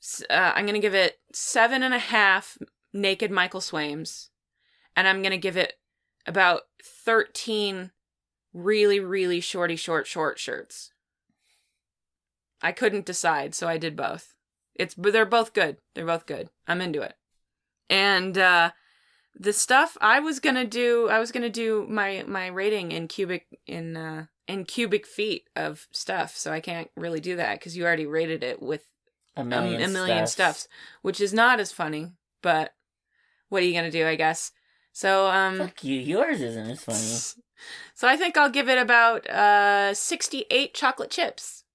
7.5 naked Michael Swaims, and I'm gonna give it about 13 really, really short shirts. I couldn't decide, so I did both. But they're both good. I'm into it. And the stuff I was gonna do my rating in cubic feet of stuff. So I can't really do that because you already rated it with a million stuffs, which is not as funny. But what are you gonna do? I guess. So fuck you. Yours isn't as funny. So I think I'll give it about 68 chocolate chips.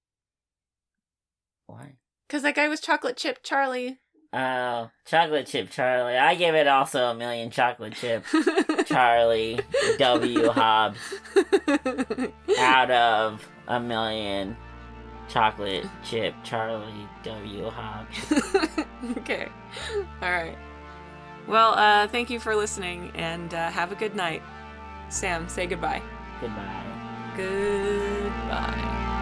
Why? Because that guy was Chocolate Chip Charlie. Oh, Chocolate Chip Charlie. I give it also 1,000,000 chocolate chip Charlie W. Hobbs out of 1,000,000 chocolate chip Charlie W. Hobbs. Okay. All right. Well, thank you for listening, and have a good night. Sam, say goodbye. Goodbye. Goodbye.